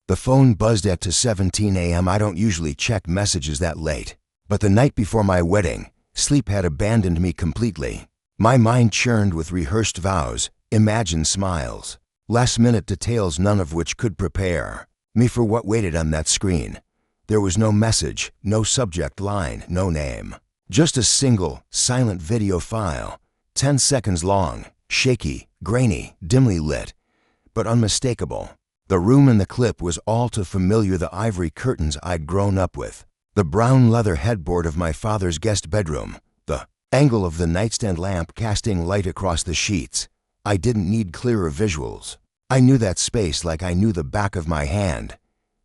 The phone buzzed at 2:17 a.m. I don't usually check messages that late. But the night before my wedding, sleep had abandoned me completely. My mind churned with rehearsed vows, imagined smiles, last-minute details, none of which could prepare me for what waited on that screen. There was no message, no subject line, no name. Just a single, silent video file, 10 seconds long, shaky, grainy, dimly lit, but unmistakable. The room in the clip was all too familiar, the ivory curtains I'd grown up with, the brown leather headboard of my father's guest bedroom, the angle of the nightstand lamp casting light across the sheets. I didn't need clearer visuals. I knew that space like I knew the back of my hand.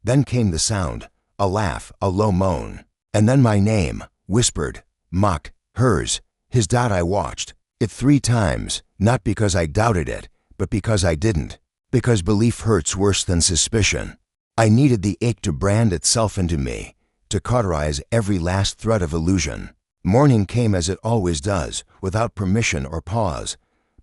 Then came the sound, a laugh, a low moan, and then my name, whispered, mocked, hers, his. I watched it 3 times, not because I doubted it, but because I didn't. Because belief hurts worse than suspicion. I needed the ache to brand itself into me, to cauterize every last thread of illusion. Morning came as it always does, without permission or pause,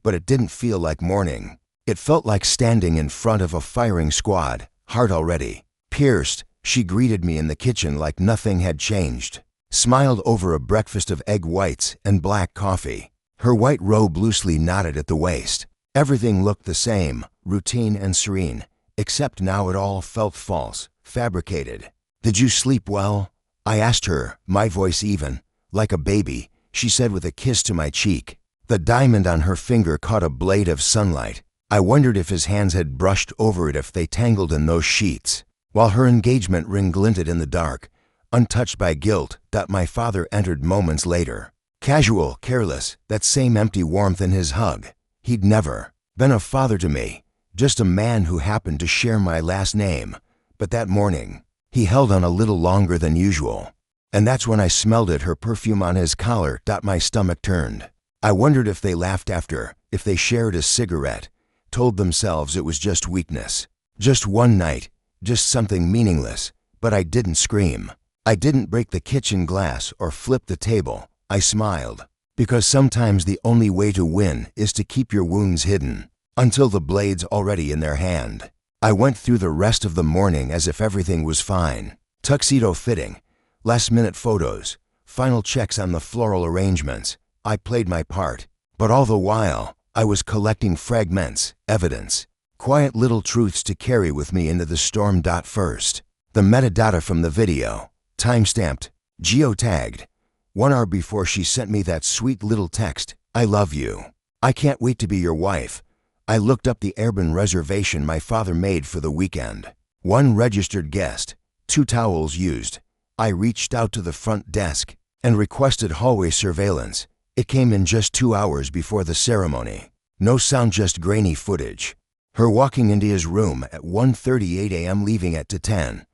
but it didn't feel like morning. It felt like standing in front of a firing squad, heart already pierced. She greeted me in the kitchen like nothing had changed, smiled over a breakfast of egg whites and black coffee. Her white robe loosely knotted at the waist. Everything looked the same, routine and serene, except now it all felt false, fabricated. "Did you sleep well?" I asked her, my voice even, like a baby. She said with a kiss to my cheek. The diamond on her finger caught a blade of sunlight. I wondered if his hands had brushed over it, if they tangled in those sheets. While her engagement ring glinted in the dark, untouched by guilt, my father entered moments later. Casual, careless, that same empty warmth in his hug. He'd never been a father to me, just a man who happened to share my last name. But that morning, he held on a little longer than usual. And that's when I smelled it, her perfume on his collar. My stomach turned. I wondered if they laughed after, if they shared a cigarette, told themselves it was just weakness. Just one night, just something meaningless. But I didn't scream. I didn't break the kitchen glass or flip the table. I smiled. Because sometimes the only way to win is to keep your wounds hidden, until the blade's already in their hand. I went through the rest of the morning as if everything was fine. Tuxedo fitting, last-minute photos, final checks on the floral arrangements. I played my part. But all the while, I was collecting fragments, evidence, quiet little truths to carry with me into the storm. First, the metadata from the video, time-stamped, geotagged, 1 hour before she sent me that sweet little text, "I love you. I can't wait to be your wife." I looked up the Airbnb reservation my father made for the weekend. 1 registered guest, 2 towels used. I reached out to the front desk and requested hallway surveillance. It came in just 2 hours before the ceremony. No sound, just grainy footage. Her walking into his room at 1:38 a.m., leaving at 10.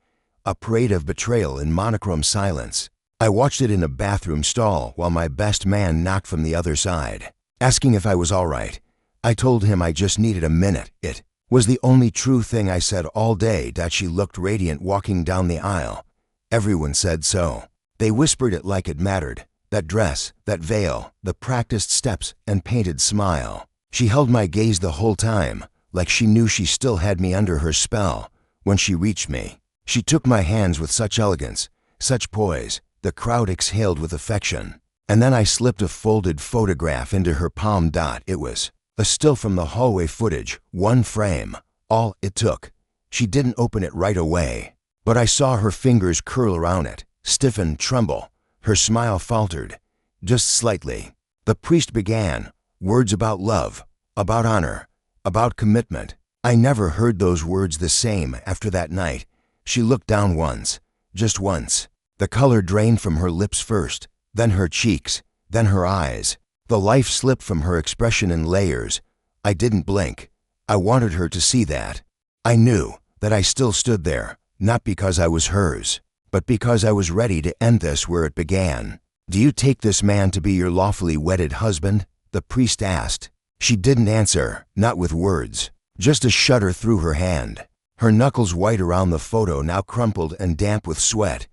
A parade of betrayal in monochrome silence. I watched it in a bathroom stall while my best man knocked from the other side, asking if I was all right. I told him I just needed a minute. It was the only true thing I said all day. She looked radiant walking down the aisle. Everyone said so. They whispered it like it mattered. That dress, that veil, the practiced steps and painted smile. She held my gaze the whole time, like she knew she still had me under her spell. When she reached me, she took my hands with such elegance, such poise. The crowd exhaled with affection. And then I slipped a folded photograph into her palm. It was a still from the hallway footage, 1 frame, all it took. She didn't open it right away, but I saw her fingers curl around it, stiffen, tremble. Her smile faltered, just slightly. The priest began, words about love, about honor, about commitment. I never heard those words the same after that night. She looked down once, just once. The color drained from her lips first, then her cheeks, then her eyes. The life slipped from her expression in layers. I didn't blink. I wanted her to see that. I knew that I still stood there, not because I was hers, but because I was ready to end this where it began. "Do you take this man to be your lawfully wedded husband?" the priest asked. She didn't answer, not with words, just a shudder through her hand. Her knuckles white around the photo, now crumpled and damp with sweat.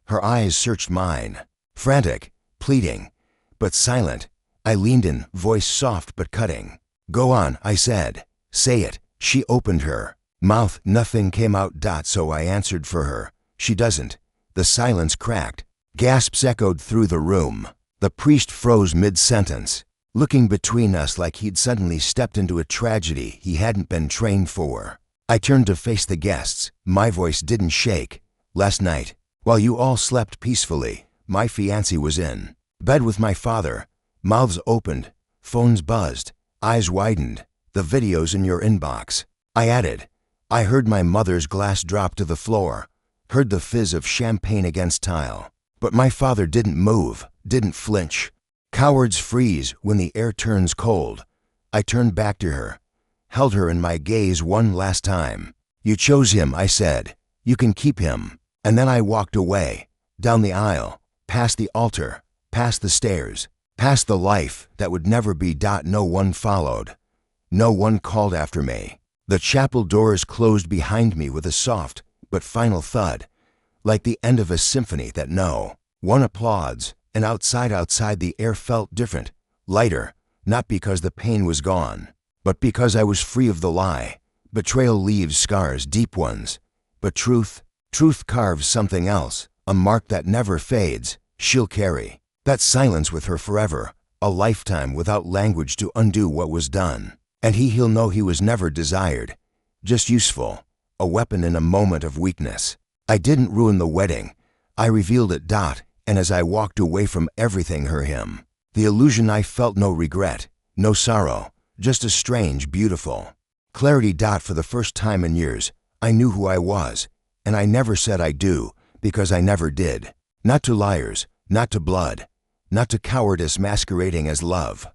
Her eyes searched mine, frantic, pleading, but silent. I leaned in, voice soft but cutting. "Go on," I said. "Say it." She opened her Mouth, nothing came out. So I answered for her. She doesn't. The silence cracked. Gasps echoed through the room. The priest froze mid-sentence, looking between us like he'd suddenly stepped into a tragedy he hadn't been trained for. I turned to face the guests. My voice didn't shake. Last night, while you all slept peacefully, my fiancé was in bed with my father. Mouths opened, phones buzzed, eyes widened. The video's in your inbox. I added. I heard my mother's glass drop to the floor, heard the fizz of champagne against tile. But my father didn't move, didn't flinch. Cowards freeze when the air turns cold. I turned back to her, held her in my gaze one last time. You chose him, I said. You can keep him. And then I walked away, down the aisle, past the altar, past the stairs, past the life that would never be. No one followed. No one called after me. The chapel doors closed behind me with a soft but final thud, like the end of a symphony that no one applauds. And outside the air felt different, lighter, not because the pain was gone, but because I was free of the lie. Betrayal leaves scars, deep ones. But truth carves something else, a mark that never fades. She'll carry that silence with her forever, a lifetime without language to undo what was done. And he'll know he was never desired, just useful, a weapon in a moment of weakness. I didn't ruin the wedding. I revealed it. And as I walked away from everything, him, the illusion, I felt no regret, no sorrow, just a strange, beautiful clarity. For the first time in years, I knew who I was, and I never said I do, because I never did. Not to liars, not to blood, not to cowardice masquerading as love.